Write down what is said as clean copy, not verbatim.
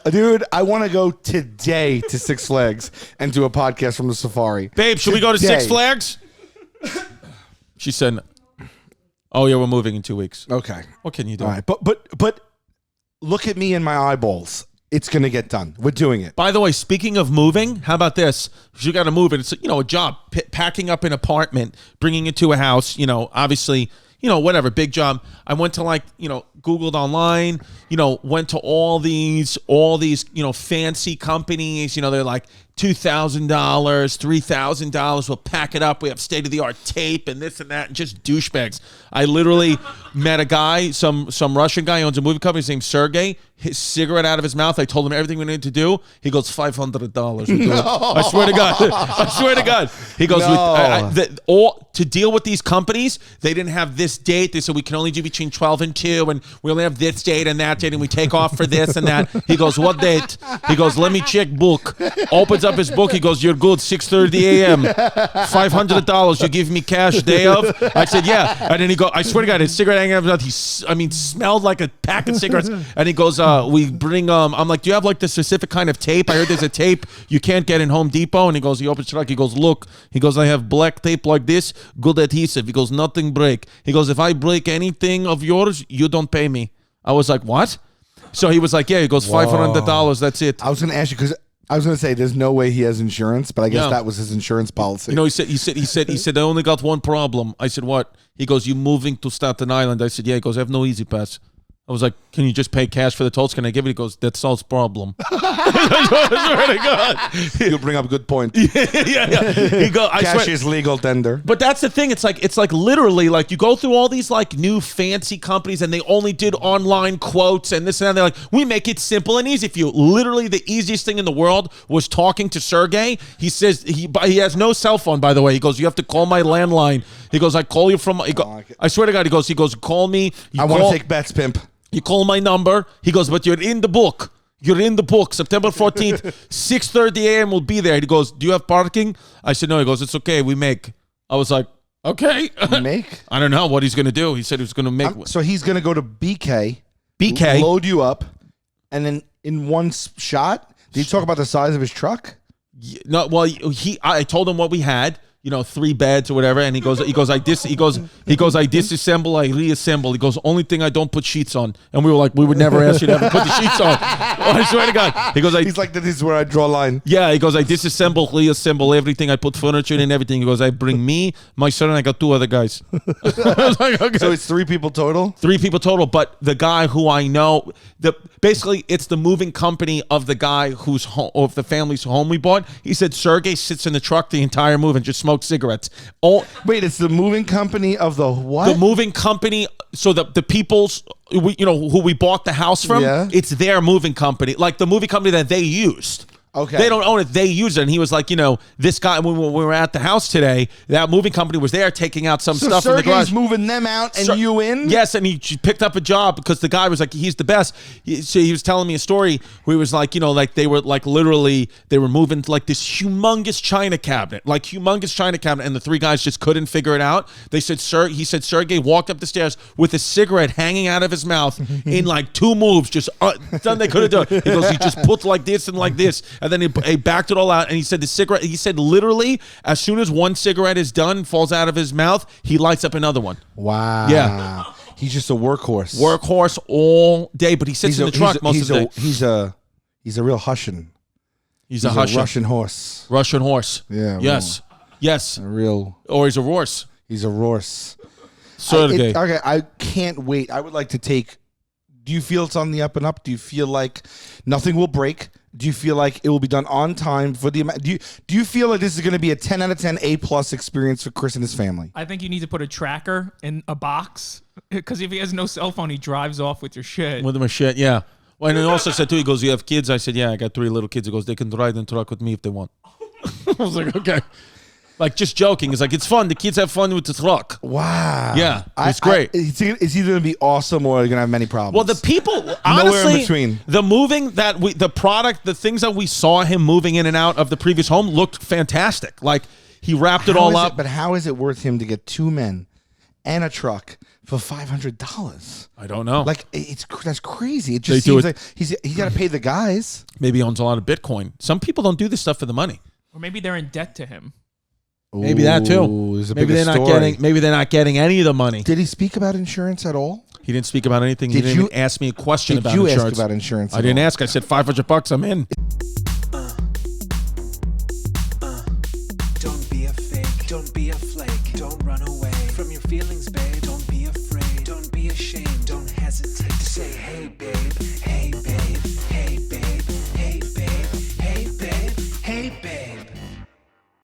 Dude, I want to go today to Six Flags and do a podcast from the safari. Babe, should we go to Six Flags? She said, oh, yeah, we're moving in 2 weeks. Okay. What can you do? All right. But look at me and my eyeballs. It's going to get done. We're doing it. By the way, speaking of moving, how about this? You got to move it. It's, a job. Packing up an apartment, bringing it to a house, obviously, whatever, big job. I went to Googled online, went to all these, fancy companies, they're like $2,000, $3,000. We'll pack it up. We have state-of-the-art tape and this and that, and just douchebags. I literally met a guy, some Russian guy, owns a movie company. His name's Sergey. His cigarette out of his mouth. I told him everything we needed to do. He goes, $500. No. I swear to God. I swear to God. He goes, to deal with these companies, they didn't have this date. They said we can only do between 12 and 2, and we only have this date and that date, and we take off for this and that. He goes, what date? He goes, let me check book. Opens up his book. He goes, you're good, 6:30 a.m. $500. You give me cash day of? I said, yeah. And then he goes, I swear to God, his cigarette hanging out of his mouth. He smelled like a pack of cigarettes. And he goes, we bring, I'm like, do you have the specific kind of tape? I heard there's a tape you can't get in Home Depot. And he goes, he opens the truck. He goes, look. He goes, I have black tape like this, good adhesive. He goes, nothing break. He goes, if I break anything of yours, you don't pay me. I was like, what? So he was like, yeah. He goes, $500. That's it. I was going to ask you because I was going to say there's no way he has insurance, but I guess that was his insurance policy. He said I only got one problem. I said, what? He goes, you moving to Staten Island? I said, yeah. He goes, I have no Easy Pass. I was like, can you just pay cash for the tolls? Can I give it? He goes, that solves problem. I swear to God. You'll bring up a good point. Yeah. He goes, cash is legal tender. But that's the thing. It's like literally you go through all these new fancy companies and they only did online quotes and this and that. They're like, we make it simple and easy for you. Literally the easiest thing in the world was talking to Sergey. He says he has no cell phone, by the way. He goes, you have to call my landline. He goes, I call you from, I swear to God, he goes, call me. I want to take bets, pimp. You call my number. He goes, but you're in the book. You're in the book. September 14th, 6:30 a.m. we'll be there. He goes, do you have parking? I said, no. He goes, it's okay. We make. I was like, okay. Make? I don't know what he's going to do. He said he was going to make. So he's going to go to BK, load you up, and then in one shot, did he talk about the size of his truck? No, well, I told him what we had. 3 beds or whatever, and he goes, I disassemble, I reassemble. He goes, only thing I don't put sheets on, and we were like, we would never ask you to ever put the sheets on. I swear to God. He goes, he's like, this is where I draw a line. Yeah, he goes, I disassemble, reassemble everything. I put furniture in and everything. He goes, I bring me, my son, and I got 2 other guys. I was like, okay. So it's 3 people total. 3 people total, but the guy who I know, basically it's the moving company of the guy whose home, of the family's home we bought. He said Sergey sits in the truck the entire move and just smokes cigarettes. Wait, it's the moving company of the what? The moving company. So the people's, who we bought the house from. Yeah. It's their moving company, like the moving company that they used. Okay. They don't own it. They use it. And he was like, this guy, when we were at the house today, that moving company was there taking out some stuff in the garage. So Sergey's moving them out and you in? Yes, and he picked up a job because the guy was like, he's the best. So he was telling me a story where he was like, they were literally, they were moving this humongous china cabinet, and the 3 guys just couldn't figure it out. He said Sergey walked up the stairs with a cigarette hanging out of his mouth in 2 moves, just done they couldn't do it. He goes, he just put like this and like this. And then he backed it all out, and he said he said literally, as soon as one cigarette is done, falls out of his mouth, he lights up another one. Wow. Yeah. He's just a workhorse. Workhorse all day, but he sits in the truck most of the day. He's a real Hushin. He's a Hushin. Russian horse. Russian horse. Yeah. Yes. Well, yes. A real. Or he's a horse. He's a horse. Sergey. Okay, I can't wait. I would like to take. Do you feel it's on the up and up? Do you feel like nothing will break? Do you feel like it will be done on time for the amount? Do you feel like this is going to be a 10 out of 10 A+ experience for Chris and his family? I think you need to put a tracker in a box because if he has no cell phone, he drives off with your shit. With my shit, yeah. Well, and he also said too, he goes, "You have kids?" I said, "Yeah, I got 3 little kids." He goes, "They can ride in the truck with me if they want." I was like, okay. Just joking. It's it's fun. The kids have fun with the truck. Wow. Yeah, it's great. Is either going to be awesome or you're going to have many problems? Well, the people, honestly, nowhere in between. The moving the things that we saw him moving in and out of the previous home looked fantastic. He wrapped it all up. But how is it worth him to get 2 men and a truck for $500. I don't know. Like that's crazy. It just They do seems like he's got to pay the guys. Maybe he owns a lot of Bitcoin. Some people don't do this stuff for the money. Or maybe they're in debt to him. Maybe that too. There's a Maybe bigger they're not story. getting. Maybe they're not getting any of the money. Did he speak about insurance at all? He didn't speak about anything. He Did didn't you- even ask me a question Did about you insurance. ask about insurance? I didn't ask. I said $500. I'm in. Don't be a fake, don't be a flake, don't run away.